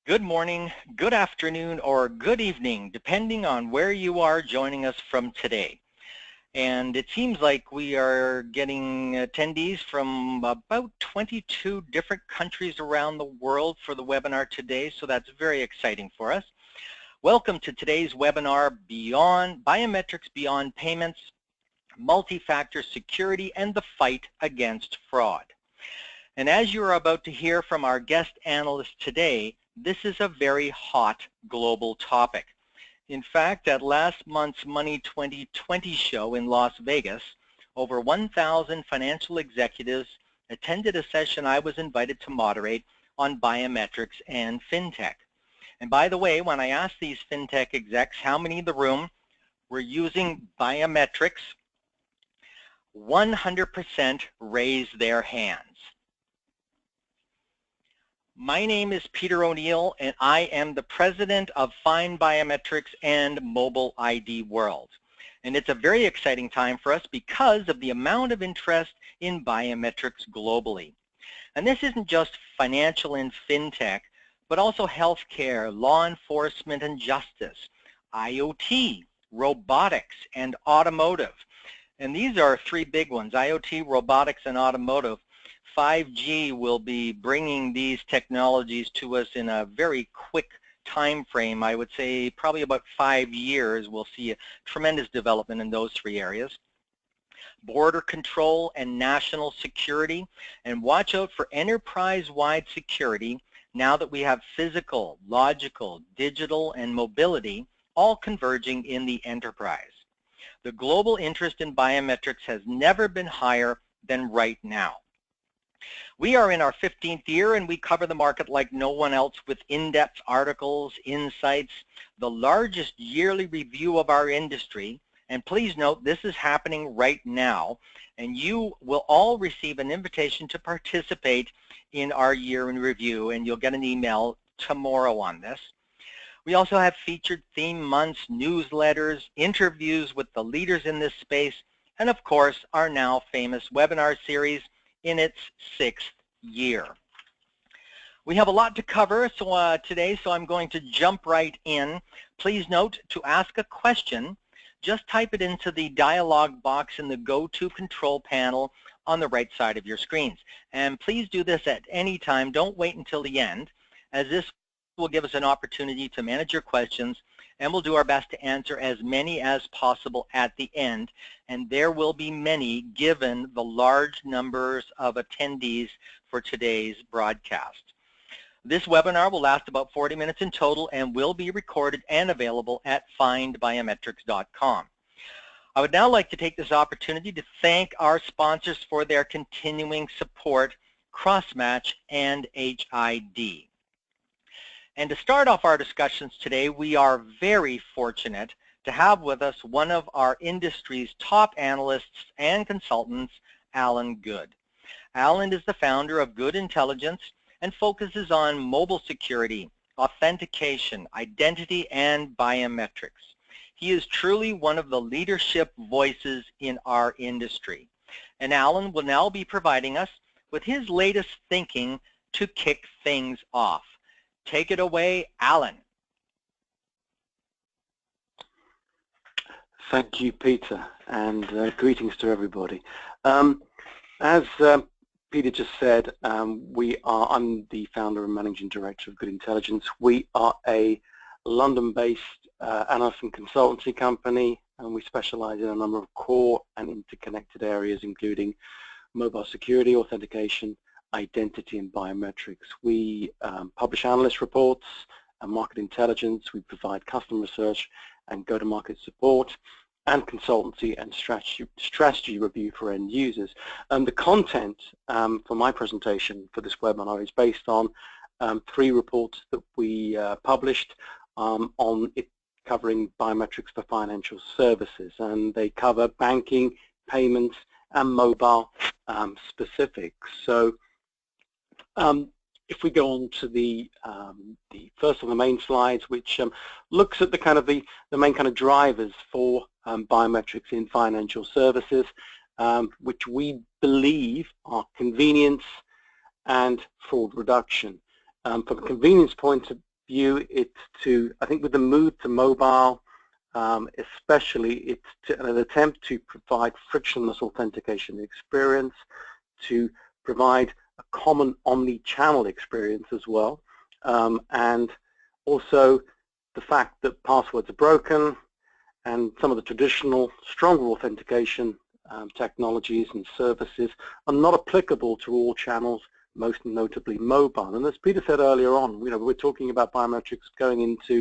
Good morning, good afternoon, or good evening, depending on where you are joining us from today. And it seems like we are getting attendees from about 22 different countries around the world for the webinar today, so that's very exciting for us. Welcome to today's webinar, Biometrics Beyond Payments, Multi-Factor Security, and the Fight Against Fraud. And as you are about to hear from our guest analyst today, this is a very hot global topic. In fact, at last month's Money 2020 show in Las Vegas, over 1,000 financial executives attended a session I was invited to moderate on biometrics and fintech. And by the way, when I asked these fintech execs how many in the room were using biometrics, 100% raised their hands. My name is Peter O'Neill, and I am the president of FindBiometrics and Mobile ID World. And it's a very exciting time for us because of the amount of interest in biometrics globally. And this isn't just financial and fintech, but also healthcare, law enforcement and justice, IoT, robotics, and automotive. And these are three big ones, IoT, robotics, and automotive. 5G will be bringing these technologies to us in a very quick time frame. I would say probably about 5 years we'll see a tremendous development in those three areas. Border control and national security, and watch out for enterprise-wide security now that we have physical, logical, digital, and mobility all converging in the enterprise. The global interest in biometrics has never been higher than right now. We are in our 15th year and we cover the market like no one else with in-depth articles, insights, the largest yearly review of our industry. And please note this is happening right now, and you will all receive an invitation to participate in our year in review, and you'll get an email tomorrow on this. We also have featured theme months, newsletters, interviews with the leaders in this space, and of course our now famous webinar series in its 6th year. We have a lot to cover today, so I'm going to jump right in. Please note, to ask a question, just type it into the dialog box in the Go-To control panel on the right side of your screens. And please do this at any time. Don't wait until the end, as this will give us an opportunity to manage your questions, and we'll do our best to answer as many as possible at the end. And there will be many given the large numbers of attendees for today's broadcast. This webinar will last about 40 minutes in total and will be recorded and available at findbiometrics.com. I would now like to take this opportunity to thank our sponsors for their continuing support, Crossmatch and HID. And to start off our discussions today, we are very fortunate to have with us one of our industry's top analysts and consultants, Alan Goode. Alan is the founder of Goode Intelligence and focuses on mobile security, authentication, identity, and biometrics. He is truly one of the leadership voices in our industry. And Alan will now be providing us with his latest thinking to kick things off. Take it away, Alan. Thank you, Peter, and greetings to everybody. As Peter just said, I'm the founder and managing director of Goode Intelligence. We are a London-based analyst and consultancy company, and we specialize in a number of core and interconnected areas, including mobile security, authentication, identity, and biometrics. We publish analyst reports and market intelligence. We provide customer research and go-to-market support and consultancy and strategy review for end users. And the content for my presentation for this webinar is based on 3 reports that we published on it covering biometrics for financial services, and they cover banking, payments, and mobile specifics. So if we go on to the first of the main slides, which looks at the main kind of drivers for biometrics in financial services, which we believe are convenience and fraud reduction. From a convenience point of view, it's I think with the move to mobile, especially, it's an attempt to provide frictionless authentication experience, to provide a common omni-channel experience as well, and also the fact that passwords are broken and some of the traditional stronger authentication technologies and services are not applicable to all channels, most notably mobile. And as Peter said earlier on, we're talking about biometrics going into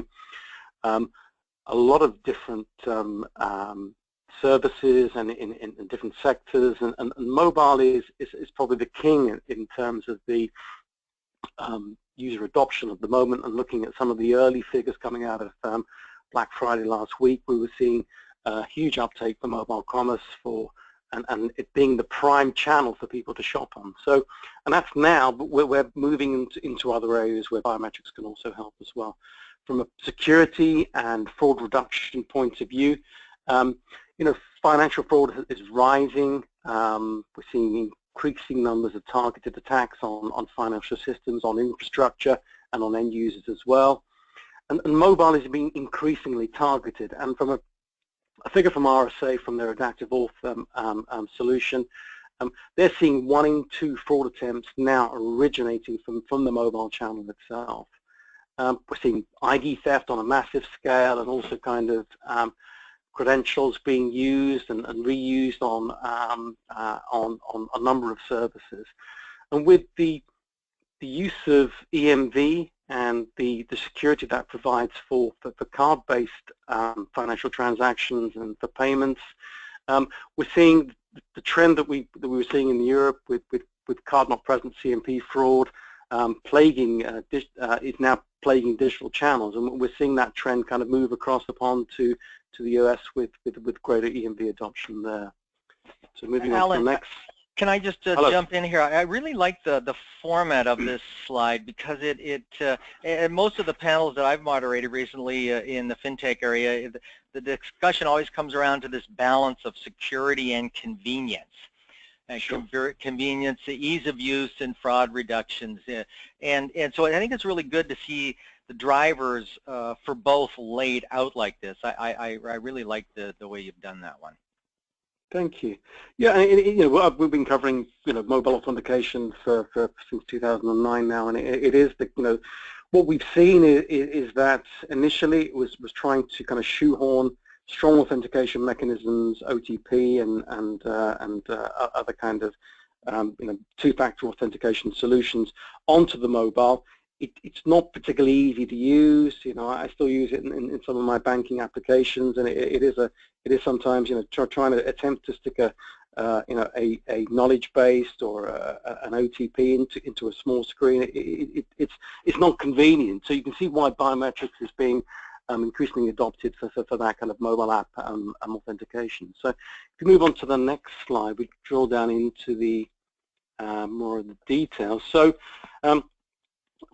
a lot of different services and in different sectors, and mobile is probably the king in terms of the user adoption at the moment. And looking at some of the early figures coming out of Black Friday last week, we were seeing a huge uptake for mobile commerce and it being the prime channel for people to shop on. So, and that's now, but we're moving into other areas where biometrics can also help as well. From a security and fraud reduction point of view, financial fraud is rising. We're seeing increasing numbers of targeted attacks on financial systems, on infrastructure, and on end users as well. And mobile is being increasingly targeted. And from a figure from RSA, from their adaptive auth solution, they're seeing 1 in 2 fraud attempts now originating from the mobile channel itself. We're seeing ID theft on a massive scale, and also kind of credentials being used and reused on a number of services. And with the use of EMV and the security that provides for card-based financial transactions and for payments, we're seeing the trend that we were seeing in Europe with card not present CMP fraud is now plaguing digital channels, and we're seeing that trend kind of move across the pond to the US with greater EMV adoption there. So moving on to the next. Can I just jump in here? I really like the format of this slide, because and most of the panels that I've moderated recently in the fintech area, the discussion always comes around to this balance of security and convenience. Sure. Convenience, ease of use, and fraud reductions. And so I think it's really good to see the drivers for both laid out like this. I really like the way you've done that one. Thank you. Yeah, and, we've been covering mobile authentication since 2009 now, and it is what we've seen is that initially it was trying to kind of shoehorn strong authentication mechanisms, OTP and other kind of two-factor authentication solutions onto the mobile. It's not particularly easy to use. I still use it in some of my banking applications, and it is sometimes trying to attempt to stick a knowledge-based or an OTP into a small screen. It's not convenient. So you can see why biometrics is being increasingly adopted for that kind of mobile app authentication. So if you move on to the next slide, we drill down into the more of the details. So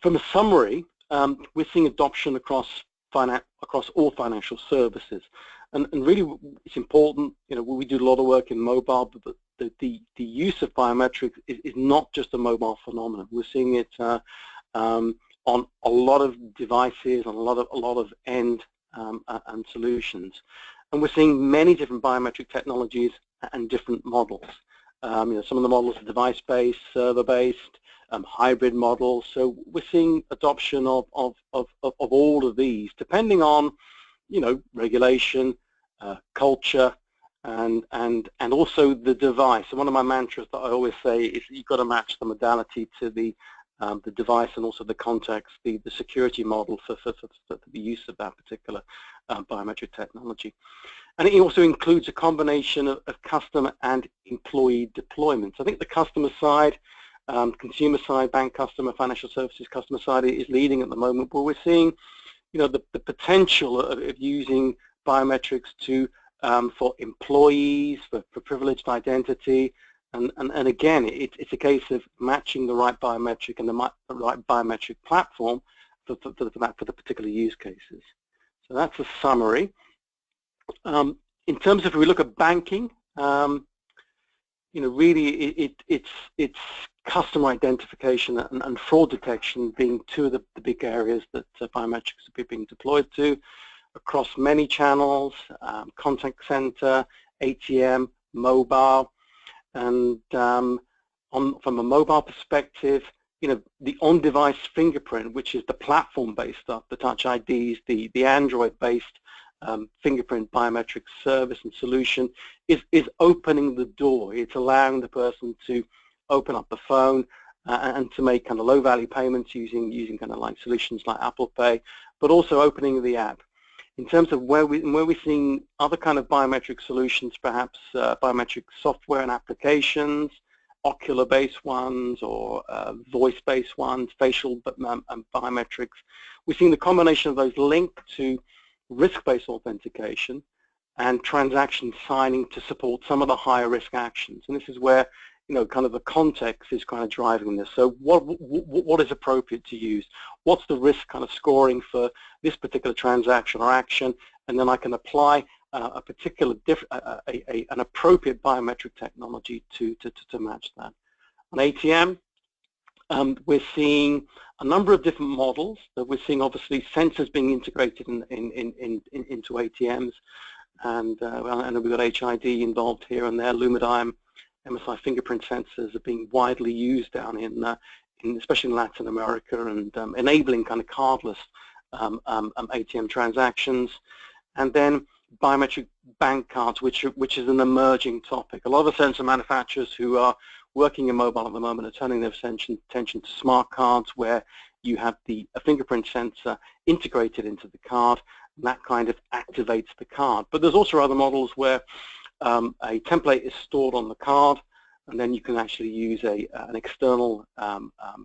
from a summary, we're seeing adoption across all financial services, and really it's important. We do a lot of work in mobile, but the use of biometrics is not just a mobile phenomenon. We're seeing it on a lot of devices, on a lot of end and solutions, and we're seeing many different biometric technologies and different models. Some of the models are device-based, server-based, hybrid models. So we're seeing adoption of all of these, depending on regulation, culture, and also the device. And one of my mantras that I always say is you've got to match the modality to the device, and also the context, the security model for the use of that particular biometric technology. And it also includes a combination of customer and employee deployments. I think the customer side, consumer side, bank customer, financial services customer side is leading at the moment, but we're seeing the potential of using biometrics for employees, for privileged identity. And again, it's a case of matching the right biometric and the right biometric platform for the particular use cases. So that's a summary. In terms of, if we look at banking, really it's customer identification and fraud detection being two of the big areas that biometrics are being deployed to across many channels, contact center, ATM, mobile, and from a mobile perspective, the on-device fingerprint, which is the platform-based stuff, the Touch IDs, the Android-based fingerprint biometric service and solution is opening the door. It's allowing the person to open up the phone and to make kind of low-value payments using kind of like solutions like Apple Pay, but also opening the app. In terms of where we're seeing other kind of biometric solutions, perhaps biometric software and applications, ocular-based ones or voice-based ones, facial biometrics, we're seeing the combination of those linked to risk-based authentication and transaction signing to support some of the higher risk actions. And this is where kind of the context is kind of driving this. So what is appropriate to use? What's the risk kind of scoring for this particular transaction or action? And then I can apply a particular an appropriate biometric technology to match that. On ATM, we're seeing a number of different models. That we're seeing obviously sensors being integrated into ATMs, and we've got HID involved here and there. Lumidigm, MSI fingerprint sensors are being widely used down especially in Latin America, and enabling kind of cardless ATM transactions. And then biometric bank cards, which is an emerging topic. A lot of the sensor manufacturers who are working in mobile at the moment are turning their attention to smart cards, where you have a fingerprint sensor integrated into the card, and that kind of activates the card. But there's also other models where a template is stored on the card, and then you can actually use an external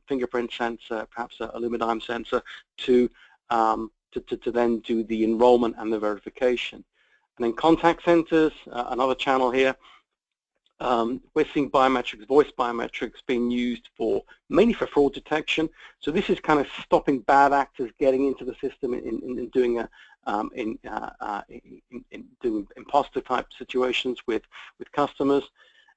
fingerprint sensor, perhaps a Lumidigm sensor, to then do the enrollment and the verification. And then contact centers, another channel here, we're seeing biometrics, voice biometrics being used mainly for fraud detection. So this is kind of stopping bad actors getting into the system in doing doing imposter type situations with customers.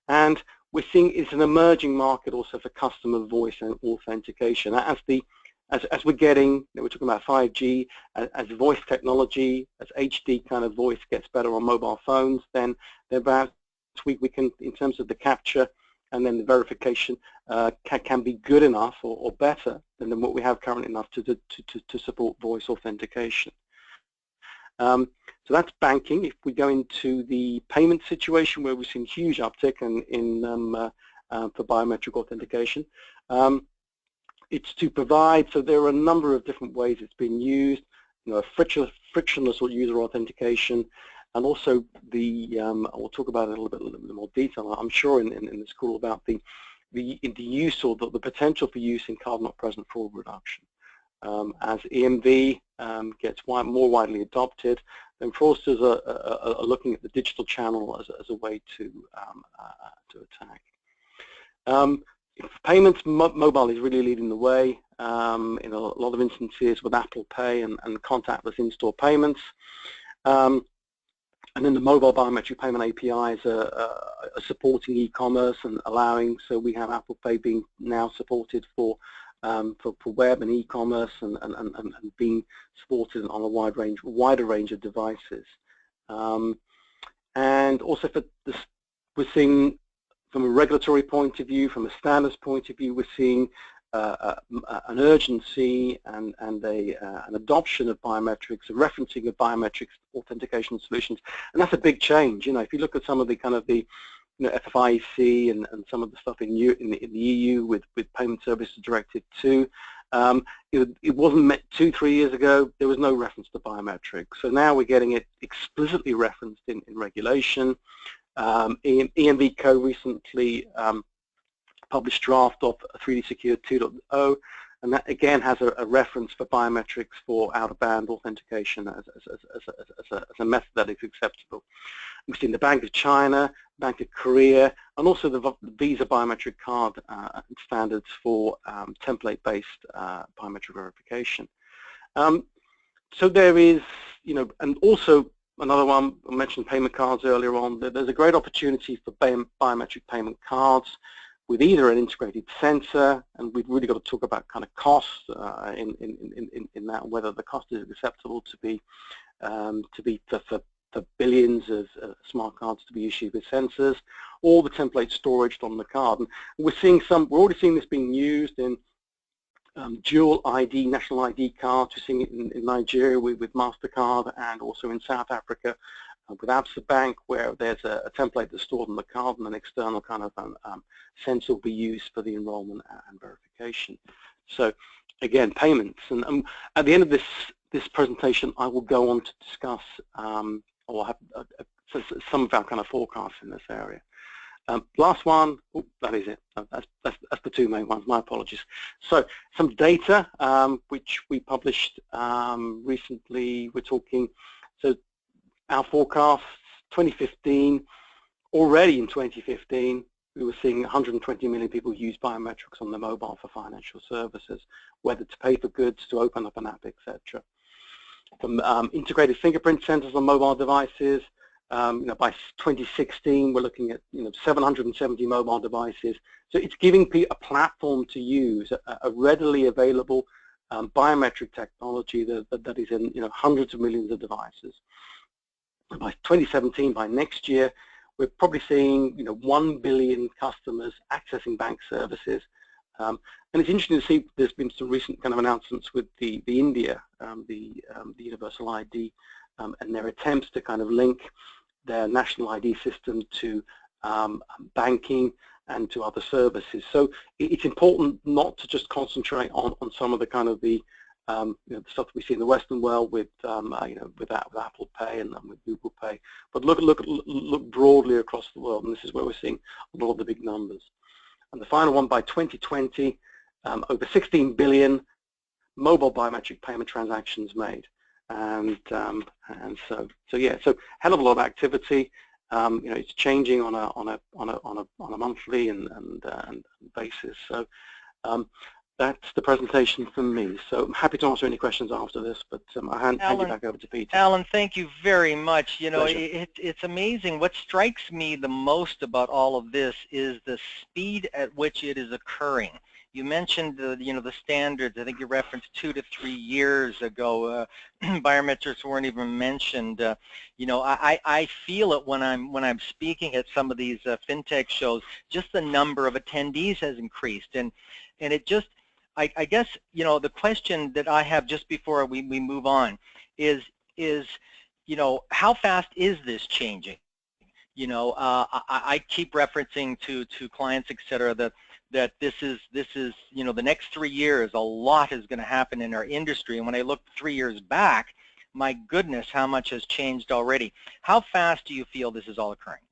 And we're seeing it's an emerging market also for customer voice and authentication. As we're getting, we're talking about 5G, as voice technology, as HD kind of voice gets better on mobile phones, then perhaps we can, in terms of the capture and then the verification, can be good enough or better than what we have currently enough to support voice authentication. So that's banking. If we go into the payment situation, where we've seen huge uptick for biometric authentication, it's to provide, so there are a number of different ways it's been used, frictionless user authentication, and also we'll talk about it a little bit more detail, I'm sure, in this call, about the use or the potential for use in card-not-present fraud reduction. As EMV gets more widely adopted, then fraudsters are looking at the digital channel as a way to attack. Payments, mobile is really leading the way in a lot of instances with Apple Pay and contactless in-store payments. And then the mobile biometric payment APIs are supporting e-commerce and allowing, so we have Apple Pay being now supported for web and e-commerce and being supported on a wider range of devices. And also we're seeing, from a regulatory point of view, from a standards point of view, we're seeing an urgency and an adoption of biometrics, a referencing of biometrics authentication solutions, and that's a big change. If you look at some of the kind of the FFIEC and some of the stuff in the EU with Payment Services Directive 2, it wasn't met 2-3 years ago. There was no reference to biometrics, so now we're getting it explicitly referenced in regulation. EMV Co recently published draft of 3D Secure 2.0, and that again has a reference for biometrics for out-of-band authentication as a method that is acceptable. We've seen the Bank of China, Bank of Korea, and also the Visa biometric card standards for template-based biometric verification. So there is, and also another one, I mentioned payment cards earlier on. There's a great opportunity for biometric payment cards, with either an integrated sensor, and we've really got to talk about kind of cost in that, whether the cost is acceptable to be for billions of smart cards to be issued with sensors, or the template storage on the card. And we're already seeing this being used in dual ID, national ID cards. We're seeing it in Nigeria with MasterCard, and also in South Africa with Absa Bank, where there's a template that's stored on the card and an external kind of sensor will be used for the enrollment and verification. So again, payments. And at the end of this presentation, I will go on to discuss or have some of our kind of forecasts in this area. Last one, that is it. That's the two main ones. My apologies. So some data which we published recently. We're talking, so our forecasts 2015. Already in 2015, we were seeing 120 million people use biometrics on their mobile for financial services, whether to pay for goods, to open up an app, etc. From integrated fingerprint sensors on mobile devices. By 2016, we're looking at 770 mobile devices. So it's giving people a platform to use, a readily available biometric technology that is in hundreds of millions of devices. And by 2017, by next year, we're probably seeing 1 billion customers accessing bank services. And it's interesting to see there's been some recent kind of announcements with the India, the Universal ID, and their attempts to kind of link their national ID system to banking and to other services. So it's important not to just concentrate on some of the kind of the stuff that we see in the Western world with with Apple Pay and with Google Pay, but look broadly across the world, and this is where we're seeing a lot of the big numbers. And the final one, by 2020, over 16 billion mobile biometric payment transactions made. And so hell of a lot of activity. It's changing on a monthly and basis. So that's the presentation from me. So I'm happy to answer any questions after this, but I hand you back over to Peter. Alan, thank you very much. It's amazing. What strikes me the most about all of this is the speed at which it is occurring. You mentioned the standards. I think you referenced 2 to 3 years ago. Biometrics weren't even mentioned. I feel it when I'm speaking at some of these fintech shows. Just the number of attendees has increased, and it just, I guess the question that I have just before we move on is how fast is this changing? I keep referencing to clients, etc., that this is the next 3 years, a lot is going to happen in our industry. And when I look 3 years back, my goodness, how much has changed already. How fast do you feel this is all occurring?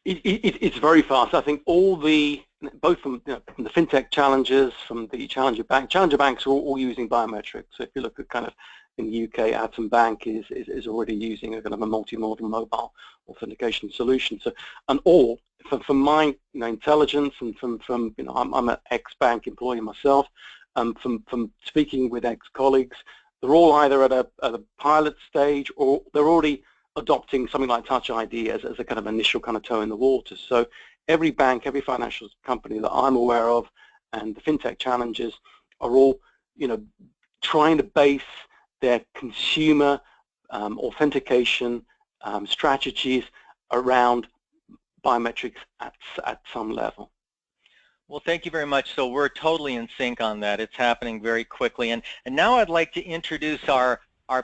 It's very fast. I think both from the fintech challengers, from the challenger banks are all using biometrics. So if you look at kind of in the UK, Absa Bank is already using a kind of a multimodal mobile authentication solution. So, and all from my intelligence, and from I'm an ex-bank employee myself, from speaking with ex-colleagues, they're all either at a pilot stage, or they're already adopting something like Touch ID as a kind of initial kind of toe in the water. So every bank, every financial company that I'm aware of, and the fintech challengers are all trying to base their consumer authentication strategies around biometrics at some level. Well, thank you very much. So we're totally in sync on that. It's happening very quickly. And now I'd like to introduce our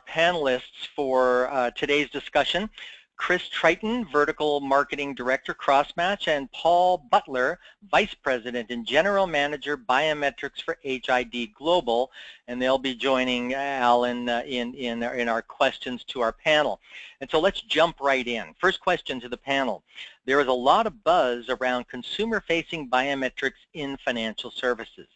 panelists for today's discussion. Chris Trytten, Vertical Marketing Director, Crossmatch, and Paul Butler, Vice President and General Manager, Biometrics for HID Global, and they'll be joining Alan in our questions to our panel. And so let's jump right in. First question to the panel. There is a lot of buzz around consumer-facing biometrics in financial services,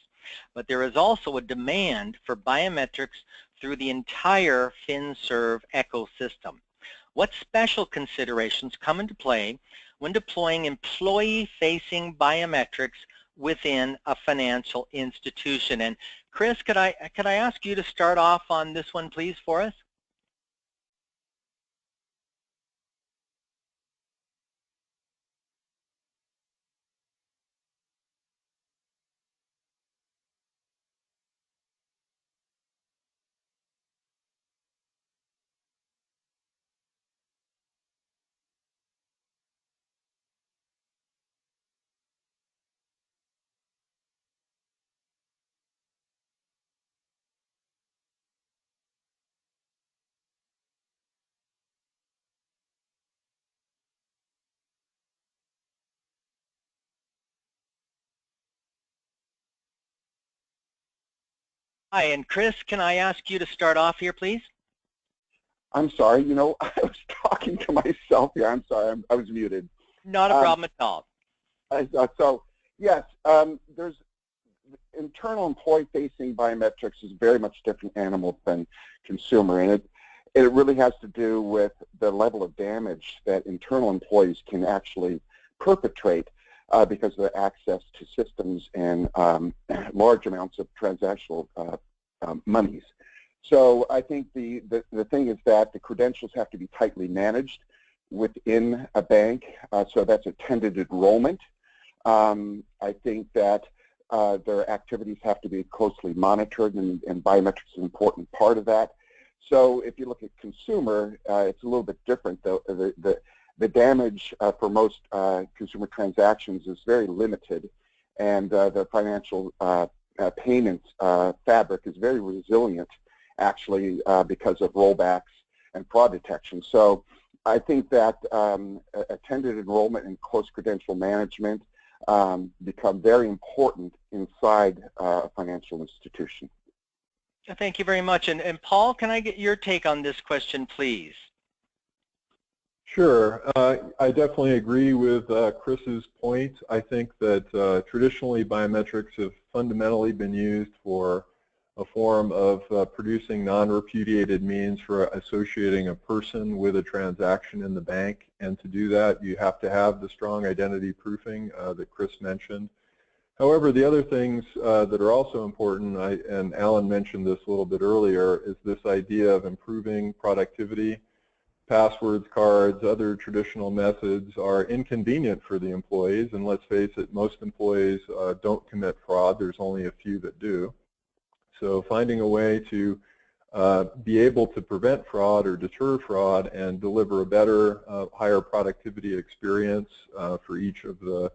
but there is also a demand for biometrics through the entire FinServ ecosystem. What special considerations come into play when deploying employee-facing biometrics within a financial institution? And Chris, could I ask you to start off on this one, please, for us? Hi, and Chris, can I ask you to start off here, please? I'm sorry, I was talking to myself here. I'm sorry, I was muted. Not a problem at all. So, yes, there's internal employee-facing biometrics is a very much different animal than consumer, and it really has to do with the level of damage that internal employees can actually perpetrate because of their access to systems and large amounts of transactional monies. So I think the thing is that the credentials have to be tightly managed within a bank, so that's attended enrollment. I think that their activities have to be closely monitored, and biometrics is an important part of that. So if you look at consumer, it's a little bit different, though. The damage for most consumer transactions is very limited, and the financial payments fabric is very resilient, actually, because of rollbacks and fraud detection. So I think that attended enrollment and close credential management become very important inside a financial institution. Thank you very much. And Paul, can I get your take on this question, please? Sure. I definitely agree with Chris's point. I think that traditionally biometrics have fundamentally been used for a form of producing non-repudiated means for associating a person with a transaction in the bank. And to do that, you have to have the strong identity proofing that Chris mentioned. However, the other things that are also important, and Alan mentioned this a little bit earlier, is this idea of improving productivity. Passwords, cards, other traditional methods are inconvenient for the employees, and let's face it, most employees don't commit fraud. There's only a few that do. So finding a way to be able to prevent fraud or deter fraud and deliver a better, higher productivity experience for each of the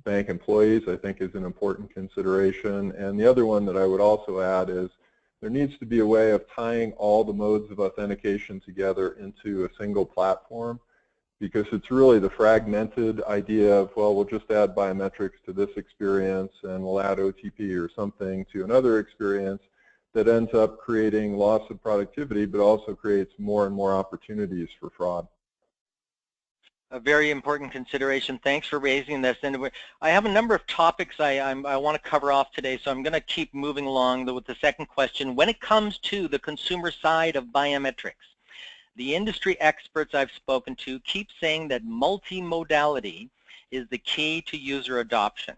bank employees, I think, is an important consideration. And the other one that I would also add is there needs to be a way of tying all the modes of authentication together into a single platform, because it's really the fragmented idea of, well, we'll just add biometrics to this experience and we'll add OTP or something to another experience that ends up creating loss of productivity, but also creates more and more opportunities for fraud. A very important consideration. Thanks for raising this. And I have a number of topics I want to cover off today, so I'm going to keep moving along with the second question. When it comes to the consumer side of biometrics, the industry experts I've spoken to keep saying that multimodality is the key to user adoption.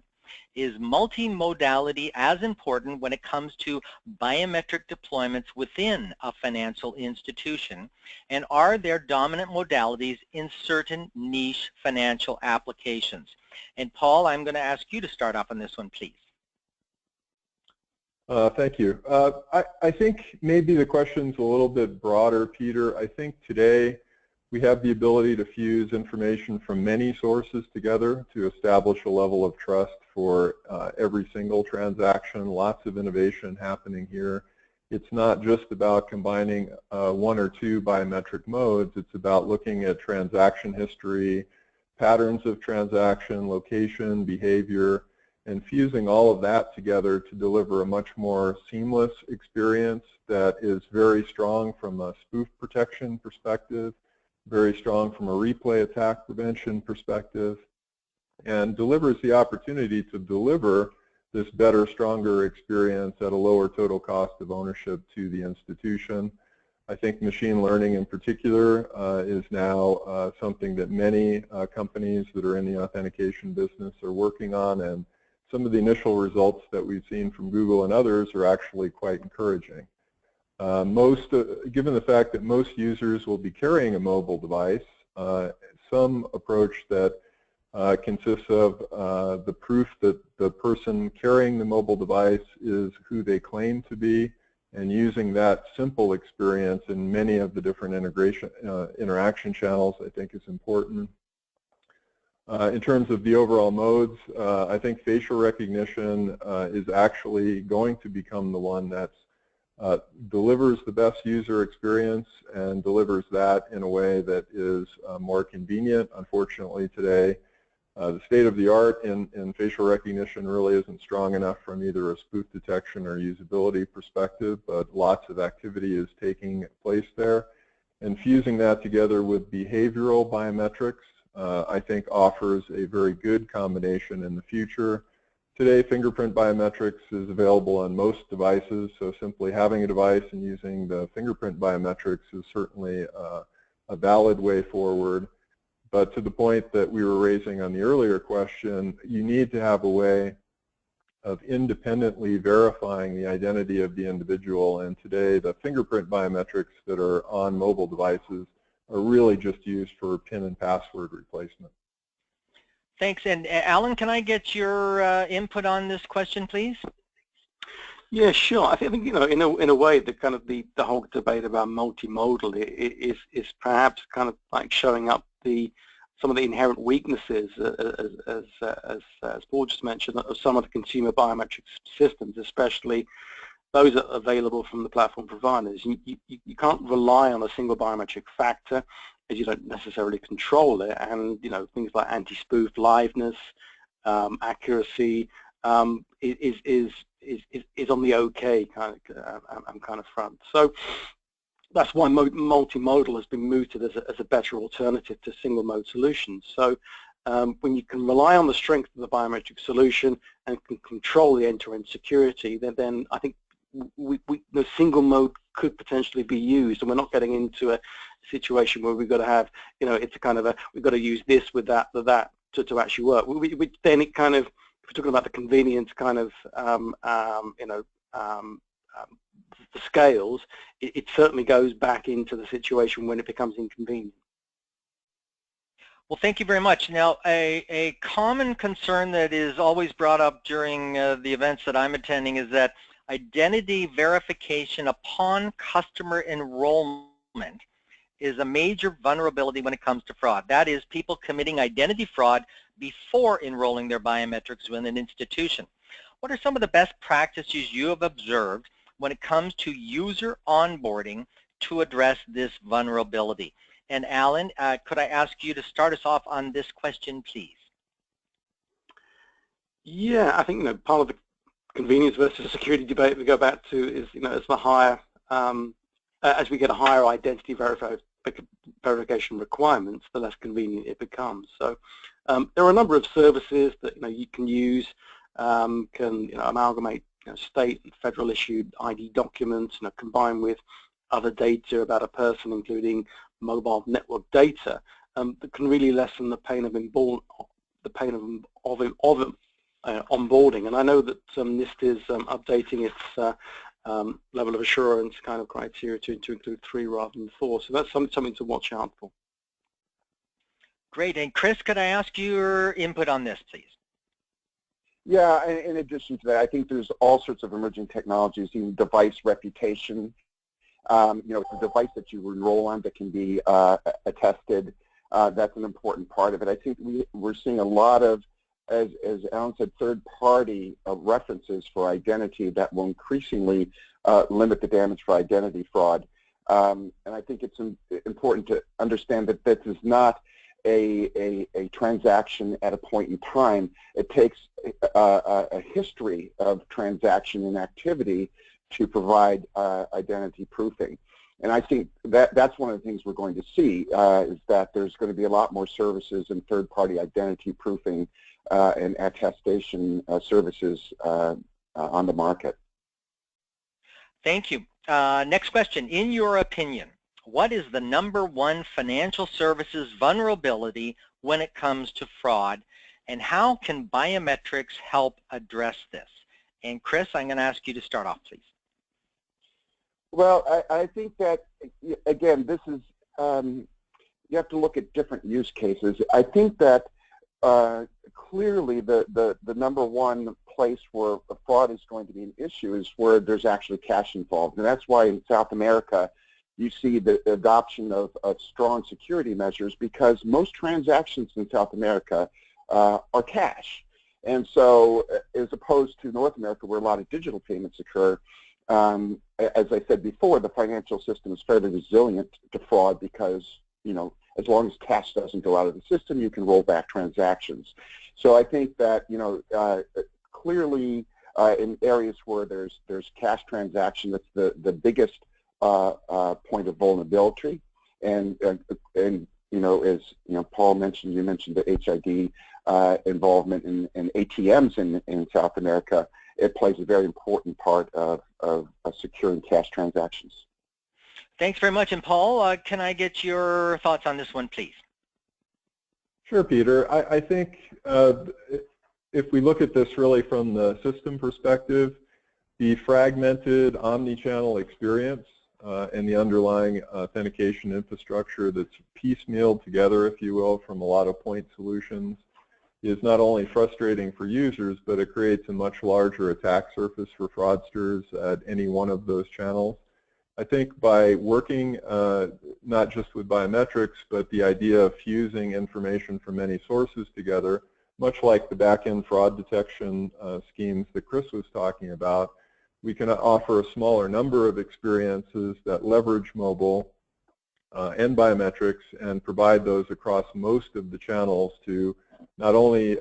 Is multimodality as important when it comes to biometric deployments within a financial institution? And are there dominant modalities in certain niche financial applications? And Paul, I'm going to ask you to start off on this one, please. Thank you. I think maybe the question's a little bit broader, Peter. I think today we have the ability to fuse information from many sources together to establish a level of trust for every single transaction. Lots of innovation happening here. It's not just about combining one or two biometric modes. It's about looking at transaction history, patterns of transaction, location, behavior, and fusing all of that together to deliver a much more seamless experience that is very strong from a spoof protection perspective, very strong from a replay attack prevention perspective, and delivers the opportunity to deliver this better, stronger experience at a lower total cost of ownership to the institution. I think machine learning in particular is now something that many companies that are in the authentication business are working on, and some of the initial results that we've seen from Google and others are actually quite encouraging. Given the fact that most users will be carrying a mobile device, some approach that consists of the proof that the person carrying the mobile device is who they claim to be, and using that simple experience in many of the different interaction channels, I think, is important. In terms of the overall modes, I think facial recognition is actually going to become the one that delivers the best user experience and delivers that in a way that is more convenient. Unfortunately today, The state of the art in facial recognition really isn't strong enough from either a spoof detection or usability perspective, but lots of activity is taking place there. And fusing that together with behavioral biometrics, I think offers a very good combination in the future. Today, fingerprint biometrics is available on most devices, so simply having a device and using the fingerprint biometrics is certainly a valid way forward. But to the point that we were raising on the earlier question, you need to have a way of independently verifying the identity of the individual. And today, the fingerprint biometrics that are on mobile devices are really just used for PIN and password replacement. Thanks. And Alan, can I get your input on this question, please? Yeah, sure. I think in a way the kind of the whole debate about multimodal is perhaps kind of like showing up some of the inherent weaknesses, as Paul just mentioned, of some of the consumer biometric systems, especially those that are available from the platform providers. You can't rely on a single biometric factor, as you don't necessarily control it, and things like anti-spoof, liveness, accuracy is on the okay kind of front. So that's why multimodal has been mooted as a better alternative to single mode solutions. So when you can rely on the strength of the biometric solution and can control the end-to-end security, then I think the single mode could potentially be used, and we're not getting into a situation where we've got to have, it's a kind of we've got to use this with that to actually work. Then it kind of, if we're talking about the convenience kind of the scales, it certainly goes back into the situation when it becomes inconvenient. Well, thank you very much. Now, a common concern that is always brought up during the events that I'm attending is that identity verification upon customer enrollment is a major vulnerability when it comes to fraud. That is, people committing identity fraud before enrolling their biometrics with an institution. What are some of the best practices you have observed when it comes to user onboarding to address this vulnerability? And Alan, could I ask you to start us off on this question, please? Yeah, I think part of the convenience versus security debate we go back to is as the higher as we get a higher identity verification requirements, the less convenient it becomes. So there are a number of services that you can use, can amalgamate state and federal issued ID documents, combined with other data about a person, including mobile network data, that can really lessen the pain of onboarding. And I know that NIST is updating its level of assurance kind of criteria to include 3 rather than 4. So that's something to watch out for. Great. And Chris, could I ask your input on this, please? Yeah, in addition to that, I think there's all sorts of emerging technologies, even device reputation. It's a device that you enroll on that can be attested. That's an important part of it. I think we're seeing a lot of, as Alan said, third-party references for identity that will increasingly limit the damage for identity fraud. And I think it's important to understand that this is not a transaction at a point in time. It takes a history of transaction and activity to provide identity proofing. And I think that's one of the things we're going to see is that there's going to be a lot more services and third-party identity proofing and attestation services on the market. Thank you. Next question. In your opinion, what is the #1 financial services vulnerability when it comes to fraud, and how can biometrics help address this? And Chris, I'm going to ask you to start off, please. Well, I think that, again, this is, you have to look at different use cases. I think that clearly the #1 place where fraud is going to be an issue is where there's actually cash involved. And that's why in South America you see the adoption of strong security measures, because most transactions in South America are cash. And so as opposed to North America where a lot of digital payments occur, as I said before, the financial system is fairly resilient to fraud because, as long as cash doesn't go out of the system, you can roll back transactions. So I think that, you know, clearly in areas where there's cash transaction, that's the biggest point of vulnerability. And you know, as you know, Paul mentioned, you mentioned the HID involvement in ATMs in South America. It plays a very important part of securing cash transactions. Thanks very much. And Paul, can I get your thoughts on this one, please? Sure, Peter. I think if we look at this really from the system perspective, the fragmented omni-channel experience and the underlying authentication infrastructure that's piecemealed together, if you will, from a lot of point solutions is not only frustrating for users, but it creates a much larger attack surface for fraudsters at any one of those channels. I think by working not just with biometrics, but the idea of fusing information from many sources together, much like the back-end fraud detection schemes that Chris was talking about, we can offer a smaller number of experiences that leverage mobile and biometrics and provide those across most of the channels to not only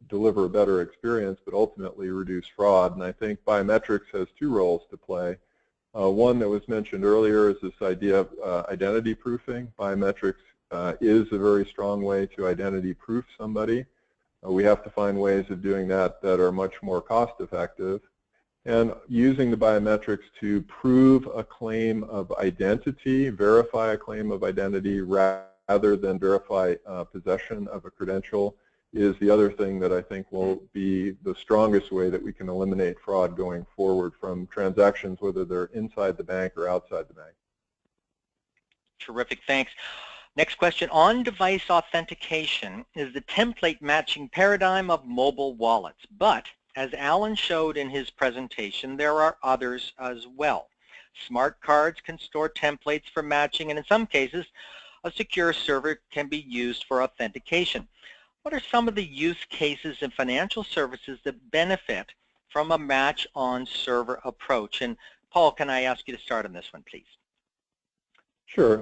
deliver a better experience, but ultimately reduce fraud. And I think biometrics has two roles to play. One that was mentioned earlier is this idea of identity proofing. Biometrics is a very strong way to identity proof somebody. We have to find ways of doing that that are much more cost effective. And using the biometrics to prove a claim of identity, verify a claim of identity rather than verify possession of a credential is the other thing that I think will be the strongest way that we can eliminate fraud going forward from transactions, whether they're inside the bank or outside the bank. Terrific, thanks. Next question, on-device authentication is the template matching paradigm of mobile wallets, but as Alan showed in his presentation, there are others as well. Smart cards can store templates for matching, and in some cases, a secure server can be used for authentication. What are some of the use cases in financial services that benefit from a match-on-server approach? And Paul, can I ask you to start on this one, please? Sure.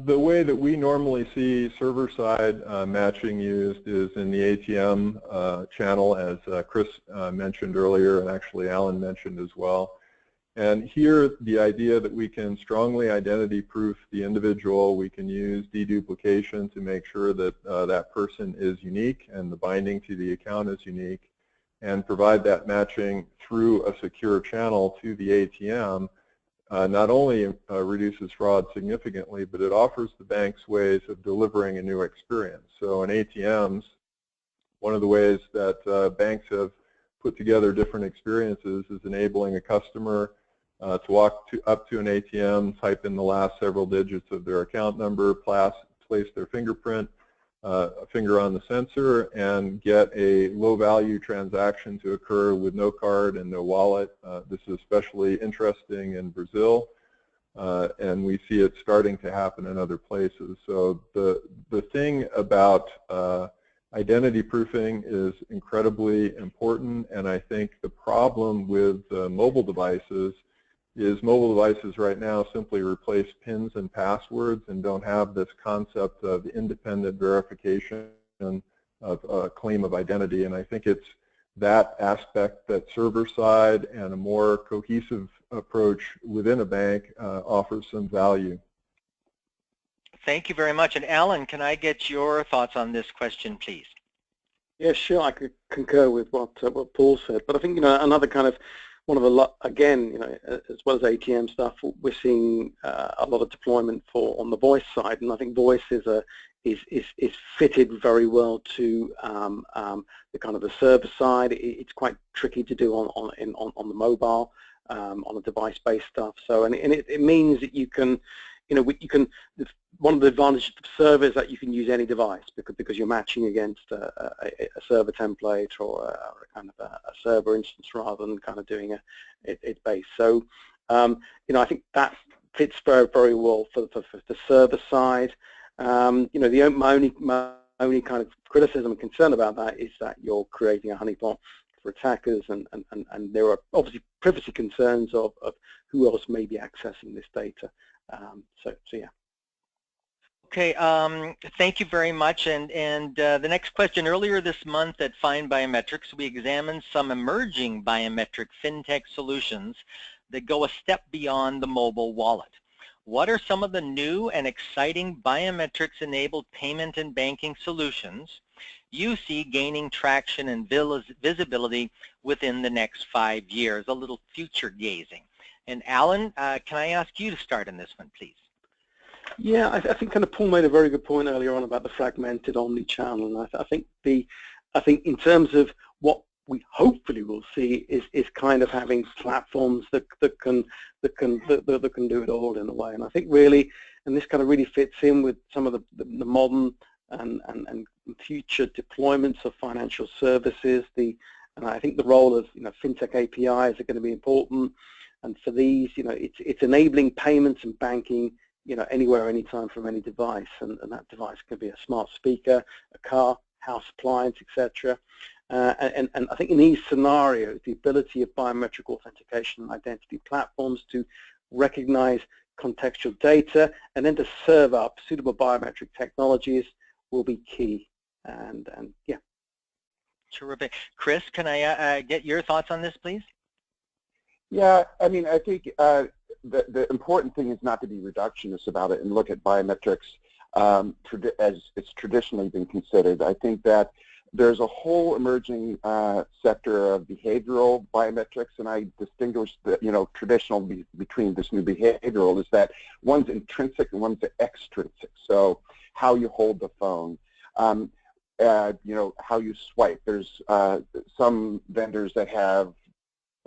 The way that we normally see server-side matching used is in the ATM channel, as Chris mentioned earlier, and actually Alan mentioned as well. And here, the idea that we can strongly identity proof the individual, we can use deduplication to make sure that that person is unique and the binding to the account is unique, and provide that matching through a secure channel to the ATM, not only reduces fraud significantly, but it offers the banks ways of delivering a new experience. So in ATMs, one of the ways that banks have put together different experiences is enabling a customer to walk up to an ATM, type in the last several digits of their account number, place their fingerprint, a finger on the sensor, and get a low-value transaction to occur with no card and no wallet. This is especially interesting in Brazil, and we see it starting to happen in other places. So the thing about identity proofing is incredibly important, and I think the problem with mobile devices is mobile devices right now simply replace PINs and passwords and don't have this concept of independent verification of a claim of identity. And I think it's that aspect that server side and a more cohesive approach within a bank offers some value. Thank you very much. And Alan, can I get your thoughts on this question, please? Yeah, sure. I could concur with what Paul said, but I think, you know, another kind of one of the, again, you know, as well as ATM stuff, we're seeing a lot of deployment on the voice side, and I think voice is fitted very well to the kind of the server side. It's quite tricky to do on the mobile, on the device-based stuff. So, and it means that you can, you know, one of the advantages of the server is that you can use any device because you're matching against a server template or a kind of a server instance rather than kind of doing it based. So, you know, I think that fits very, very well for the server side. You know, my only kind of criticism and concern about that is that you're creating a honeypot for attackers, and there are obviously privacy concerns of who else may be accessing this data. So yeah. Okay, thank you very much. And the next question, earlier this month at FindBiometrics, we examined some emerging biometric fintech solutions that go a step beyond the mobile wallet. What are some of the new and exciting biometrics-enabled payment and banking solutions you see gaining traction and visibility within the next 5 years? A little future gazing. And Alan, can I ask you to start on this one, please? Yeah, I think kind of Paul made a very good point earlier on about the fragmented omni-channel, and I think in terms of what we hopefully will see is kind of having platforms that can do it all in a way. And I think really, and this kind of really fits in with some of the modern and future deployments of financial services. And I think the role of fintech APIs are going to be important. And for these, it's enabling payments and banking anywhere, anytime, from any device, and that device can be a smart speaker, a car, house appliance, etc. And I think in these scenarios, the ability of biometric authentication and identity platforms to recognize contextual data and then to serve up suitable biometric technologies will be key. And yeah. Terrific. Chris, can I get your thoughts on this, please? Yeah, I mean, I think the important thing is not to be reductionist about it and look at biometrics as it's traditionally been considered. I think that there's a whole emerging sector of behavioral biometrics, and I distinguish the traditional between this new behavioral is that one's intrinsic and one's extrinsic. So how you hold the phone, how you swipe. There's some vendors that have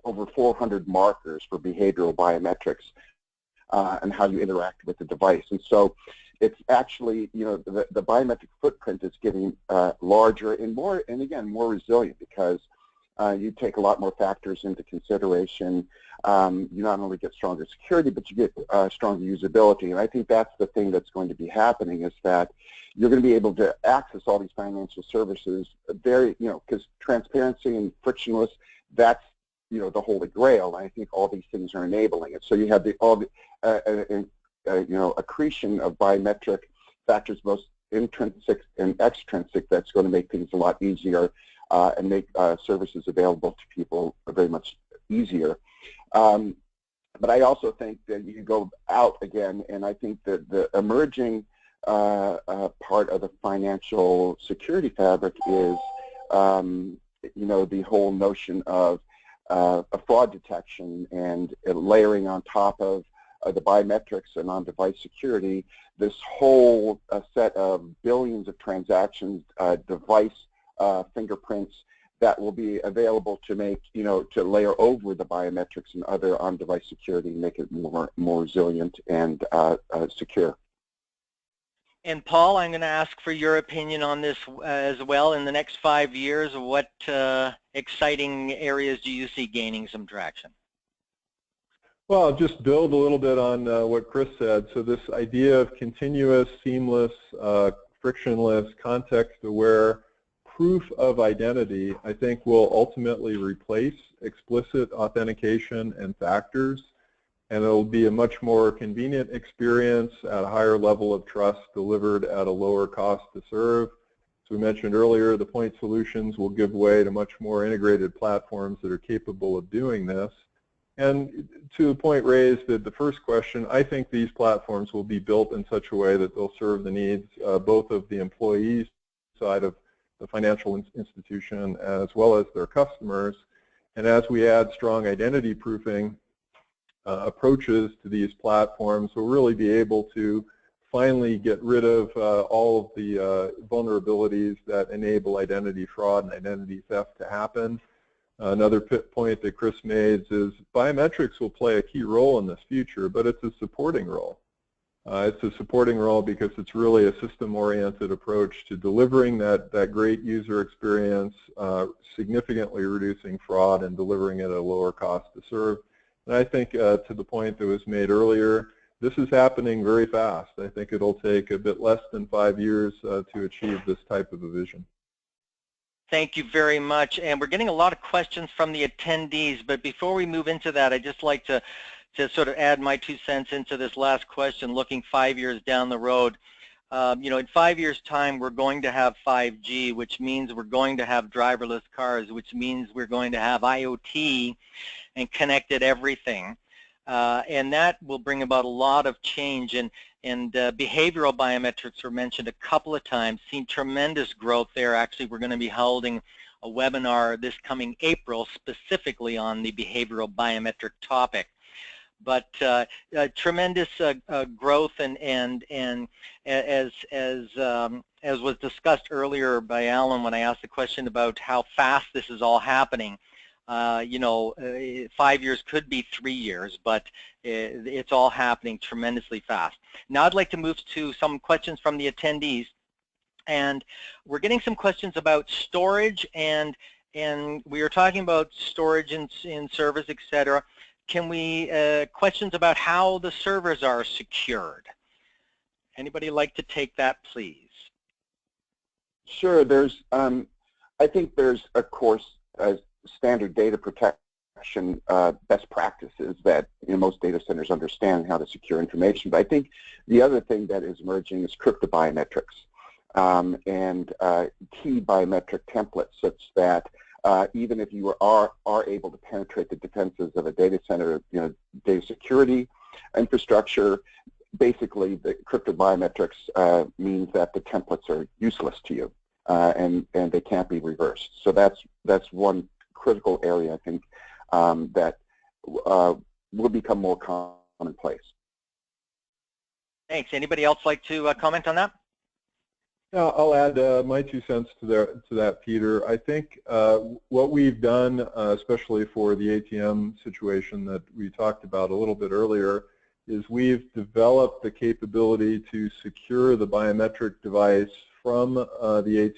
over 400 markers for behavioral biometrics and how you interact with the device. And so it's actually, the biometric footprint is getting larger and more resilient because you take a lot more factors into consideration. You not only get stronger security, but you get stronger usability. And I think that's the thing that's going to be happening is that you're going to be able to access all these financial services very, because transparency and frictionless, that's the holy grail. And I think all these things are enabling it. So you have accretion of biometric factors, both intrinsic and extrinsic, that's going to make things a lot easier and make services available to people very much easier. But I also think that you go out again, and I think that the emerging part of the financial security fabric is, the whole notion of a fraud detection and layering on top of the biometrics and on-device security, this whole set of billions of transactions, device fingerprints that will be available to make, to layer over the biometrics and other on-device security and make it more resilient and secure. And Paul, I'm going to ask for your opinion on this as well. In the next 5 years, what exciting areas do you see gaining some traction? Well, I'll just build a little bit on what Chris said. So this idea of continuous, seamless, frictionless, context-aware proof of identity, I think, will ultimately replace explicit authentication and factors. And it'll be a much more convenient experience at a higher level of trust delivered at a lower cost to serve. As we mentioned earlier, the point solutions will give way to much more integrated platforms that are capable of doing this. And to the point raised at the first question, I think these platforms will be built in such a way that they'll serve the needs both of the employees side of the financial institution as well as their customers. And as we add strong identity proofing approaches to these platforms, we'll really be able to finally get rid of all of the vulnerabilities that enable identity fraud and identity theft to happen. Another point that Chris made is biometrics will play a key role in this future, but it's a supporting role. It's a supporting role because it's really a system-oriented approach to delivering that great user experience, significantly reducing fraud and delivering it at a lower cost to serve. And I think to the point that was made earlier, this is happening very fast. I think it'll take a bit less than 5 years to achieve this type of a vision. Thank you very much. And we're getting a lot of questions from the attendees, but before we move into that, I'd just like to sort of add my 2 cents into this last question, looking 5 years down the road. in 5 years' time, we're going to have 5G, which means we're going to have driverless cars, which means we're going to have IoT and connected everything. And that will bring about a lot of change. And behavioral biometrics were mentioned a couple of times, seen tremendous growth there. Actually, we're going to be holding a webinar this coming April specifically on the behavioral biometric topic. But tremendous growth, and as was discussed earlier by Alan when I asked the question about how fast this is all happening. 5 years could be 3 years, but it's all happening tremendously fast. Now I'd like to move to some questions from the attendees, and we're getting some questions about storage, and we are talking about storage in servers, etc. Can we questions about how the servers are secured? Anybody like to take that, please? Sure. There's, I think there's, of course, standard data protection best practices that most data centers understand how to secure information. But I think the other thing that is emerging is cryptobiometrics and key biometric templates, such that even if you are able to penetrate the defenses of a data center, data security infrastructure, basically the cryptobiometrics means that the templates are useless to you and they can't be reversed. So that's one critical area, I think, that will become more commonplace. Thanks. Anybody else like to comment on that? Yeah, I'll add my 2 cents to that, Peter. I think what we've done, especially for the ATM situation that we talked about a little bit earlier, is we've developed the capability to secure the biometric device from the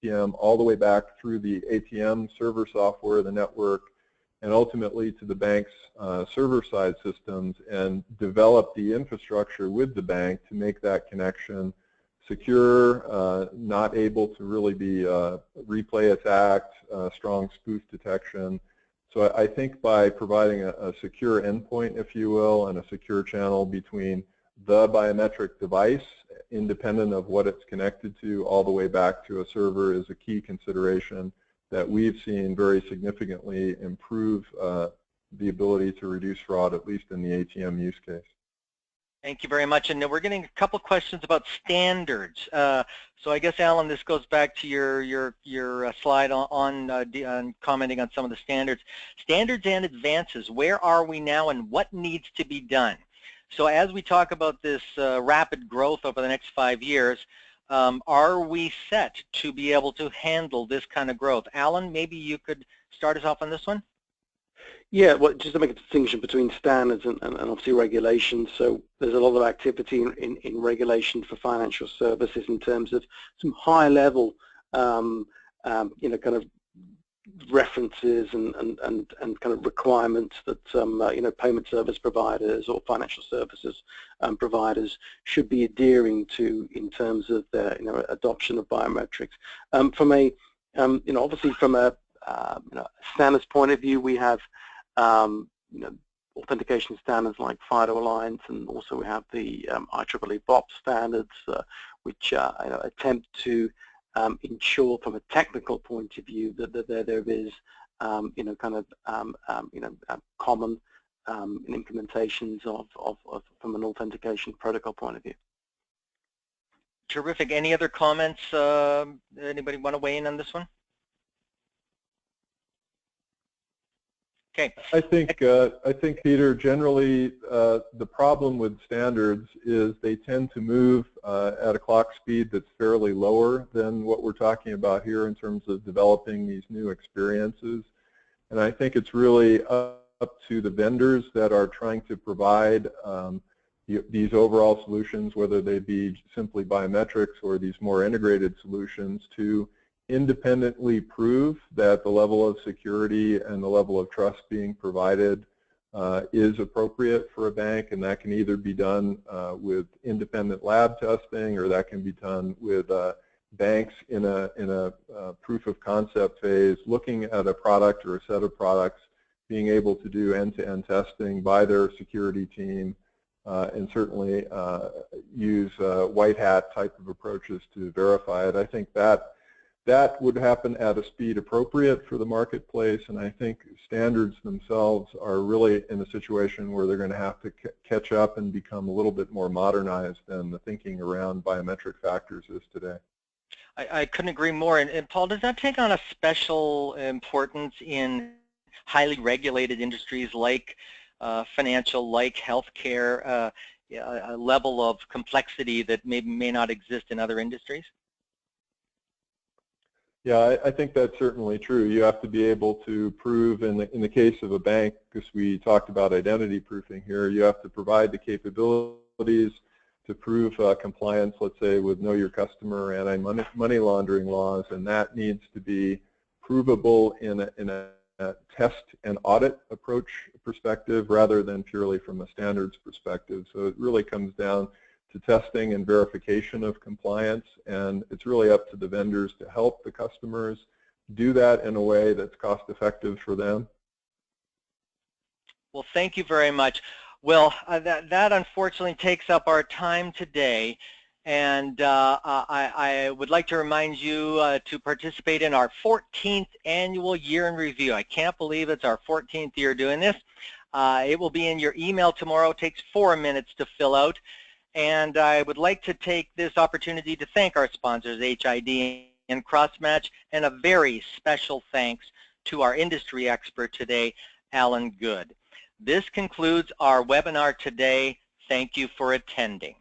ATM all the way back through the ATM server software, the network, and ultimately to the bank's server-side systems, and develop the infrastructure with the bank to make that connection secure, not able to really be replay attacked, strong spoof detection. So I think by providing a secure endpoint, if you will, and a secure channel between the biometric device, independent of what it's connected to, all the way back to a server, is a key consideration that we've seen very significantly improve the ability to reduce fraud, at least in the ATM use case. Thank you very much. And we're getting a couple questions about standards. So I guess, Alan, this goes back to your slide on commenting on some of the standards. Standards and advances, where are we now and what needs to be done? So as we talk about this rapid growth over the next 5 years, are we set to be able to handle this kind of growth? Alan, maybe you could start us off on this one? Yeah, well, just to make a distinction between standards and obviously regulations. So there's a lot of activity in regulation for financial services in terms of some high-level, kind of references and kind of requirements that payment service providers or financial services providers should be adhering to in terms of their adoption of biometrics. From a obviously from a standards point of view, we have authentication standards like FIDO Alliance, and also we have the IEEE BOP standards, which attempt to ensure from a technical point of view that there is common implementations of from an authentication protocol point of view. Terrific. Any other comments? Anybody want to weigh in on this one? Okay. I think Peter, generally the problem with standards is they tend to move at a clock speed that's fairly lower than what we're talking about here in terms of developing these new experiences. And I think it's really up to the vendors that are trying to provide these overall solutions, whether they be simply biometrics or these more integrated solutions, to independently prove that the level of security and the level of trust being provided is appropriate for a bank, and that can either be done with independent lab testing, or that can be done with banks in a proof of concept phase, looking at a product or a set of products, being able to do end-to-end testing by their security team, and certainly use white hat type of approaches to verify it. I think that would happen at a speed appropriate for the marketplace, and I think standards themselves are really in a situation where they're going to have to catch up and become a little bit more modernized than the thinking around biometric factors is today. I couldn't agree more. And Paul, does that take on a special importance in highly regulated industries like financial, like healthcare, a level of complexity that may not exist in other industries? Yeah, I think that's certainly true. You have to be able to prove, in the case of a bank, because we talked about identity proofing here, you have to provide the capabilities to prove compliance, let's say, with Know Your Customer, anti-money laundering laws, and that needs to be provable in a test and audit approach perspective rather than purely from a standards perspective. So it really comes down to testing and verification of compliance, and it's really up to the vendors to help the customers do that in a way that's cost effective for them. Well, thank you very much. Well, that unfortunately takes up our time today, and I would like to remind you to participate in our 14th annual year in review. I can't believe it's our 14th year doing this. It will be in your email tomorrow. It takes 4 minutes to fill out, and I would like to take this opportunity to thank our sponsors, HID and Crossmatch, and a very special thanks to our industry expert today, Alan Goode. This concludes our webinar today. Thank you for attending.